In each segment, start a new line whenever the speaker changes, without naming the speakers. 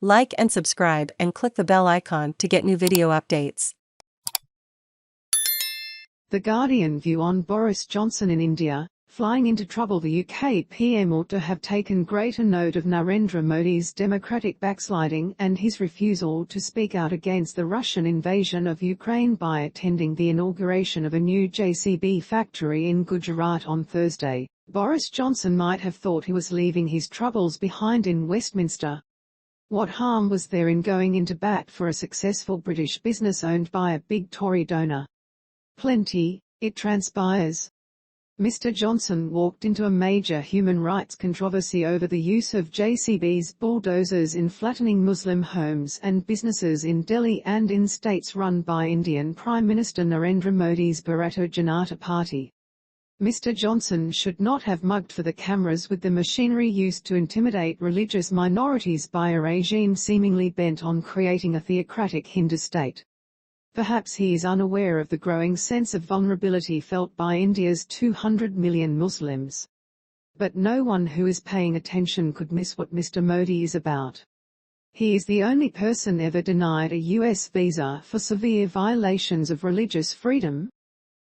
Like and subscribe and click the bell icon to get new video updates.
The Guardian view on Boris Johnson in India. Flying into trouble. The UK PM ought to have taken greater note of Narendra Modi's democratic backsliding and his refusal to speak out against the Russian invasion of Ukraine by attending the inauguration of a new JCB factory in Gujarat on Thursday. Boris Johnson might have thought he was leaving his troubles behind in Westminster. What harm was there in going into bat for a successful British business owned by a big Tory donor? Plenty, it transpires. Mr Johnson walked into a major human rights controversy over the use of JCB's bulldozers in flattening Muslim homes and businesses in Delhi and in states run by Indian Prime Minister Narendra Modi's Bharatiya Janata party. Mr Johnson should not have mugged for the cameras with the machinery used to intimidate religious minorities by a regime seemingly bent on creating a theocratic Hindu state. Perhaps he is unaware of the growing sense of vulnerability felt by India's 200 million Muslims. But no one who is paying attention could miss what Mr Modi is about. He is the only person ever denied a US visa for severe violations of religious freedom.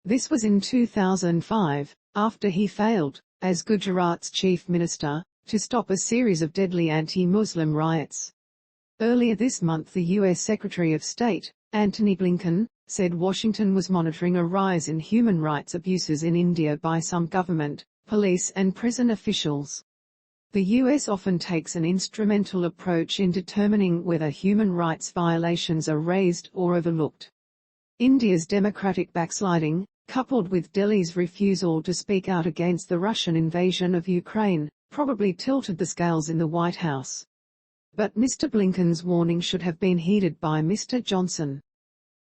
This was in 2005, after he failed, as Gujarat's chief minister, to stop a series of deadly anti-Muslim riots. Earlier this month, the US Secretary of State, Antony Blinken, said Washington was monitoring a rise in human rights abuses in India by some government, police and prison officials. The US often takes an instrumental approach in determining whether human rights violations are raised or overlooked. India's democratic backsliding, coupled with Delhi's refusal to speak out against the Russian invasion of Ukraine, probably tilted the scales in the White House. But Mr Blinken's warning should have been heeded by Mr Johnson.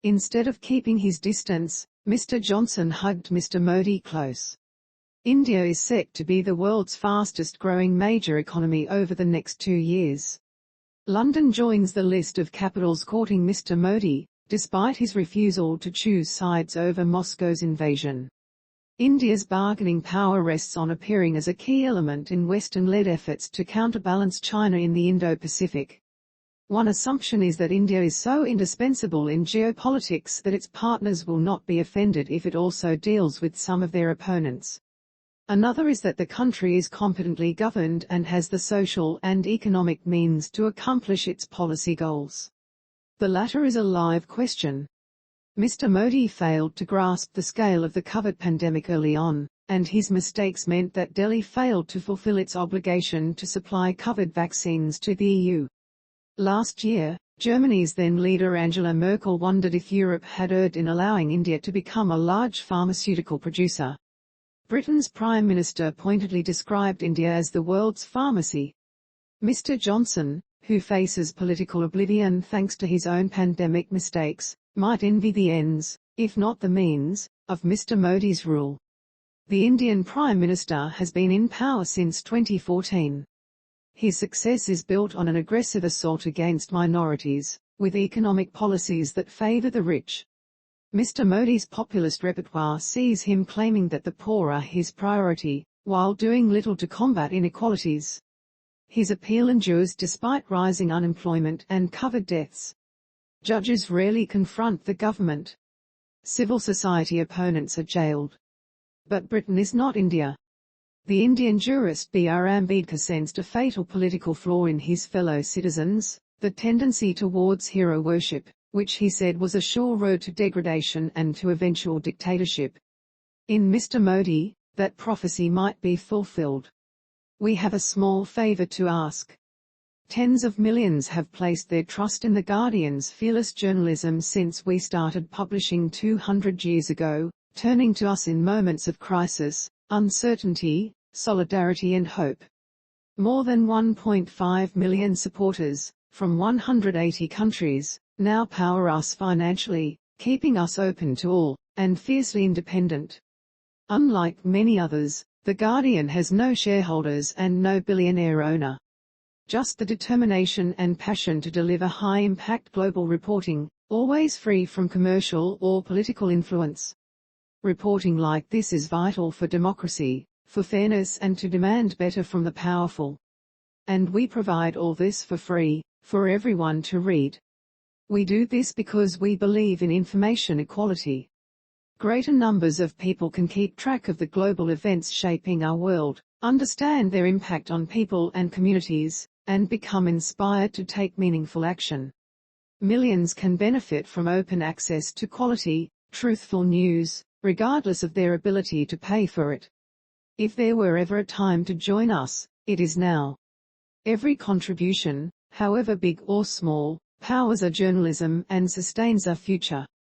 Instead of keeping his distance, Mr Johnson hugged Mr Modi close. India is set to be the world's fastest-growing major economy over the next 2 years. London joins the list of capitals courting Mr Modi, despite his refusal to choose sides over Moscow's invasion. India's bargaining power rests on appearing as a key element in Western-led efforts to counterbalance China in the Indo Pacific. One assumption is that India is so indispensable in geopolitics that its partners will not be offended if it also deals with some of their opponents. Another is that the country is competently governed and has the social and economic means to accomplish its policy goals. The latter is a live question. Mr Modi failed to grasp the scale of the COVID pandemic early on, and his mistakes meant that Delhi failed to fulfill its obligation to supply COVID vaccines to the EU. Last year, Germany's then leader Angela Merkel wondered if Europe had erred in allowing India to become a large pharmaceutical producer. Britain's Prime Minister pointedly described India as the world's pharmacy. Mr Johnson, who faces political oblivion thanks to his own pandemic mistakes, might envy the ends, if not the means, of Mr Modi's rule. The Indian Prime Minister has been in power since 2014. His success is built on an aggressive assault against minorities, with economic policies that favour the rich. Mr Modi's populist repertoire sees him claiming that the poor are his priority, while doing little to combat inequalities. His appeal endures despite rising unemployment and COVID deaths. Judges rarely confront the government. Civil society opponents are jailed. But Britain is not India. The Indian jurist BR Ambedkar sensed a fatal political flaw in his fellow citizens, the tendency towards hero worship, which he said was a sure road to degradation and to eventual dictatorship. In Mr Modi, that prophecy might be fulfilled. We have a small favour to ask. Tens of millions have placed their trust in The Guardian's fearless journalism since we started publishing 200 years ago, turning to us in moments of crisis, uncertainty, solidarity and hope. More than 1.5 million supporters, from 180 countries, now power us financially, keeping us open to all, and fiercely independent. Unlike many others, The Guardian has no shareholders and no billionaire owner. Just the determination and passion to deliver high-impact global reporting, always free from commercial or political influence. Reporting like this is vital for democracy, for fairness and to demand better from the powerful. And we provide all this for free, for everyone to read. We do this because we believe in information equality. Greater numbers of people can keep track of the global events shaping our world, understand their impact on people and communities, and become inspired to take meaningful action. Millions can benefit from open access to quality, truthful news, regardless of their ability to pay for it. If there were ever a time to join us, it is now. Every contribution, however big or small, powers our journalism and sustains our future.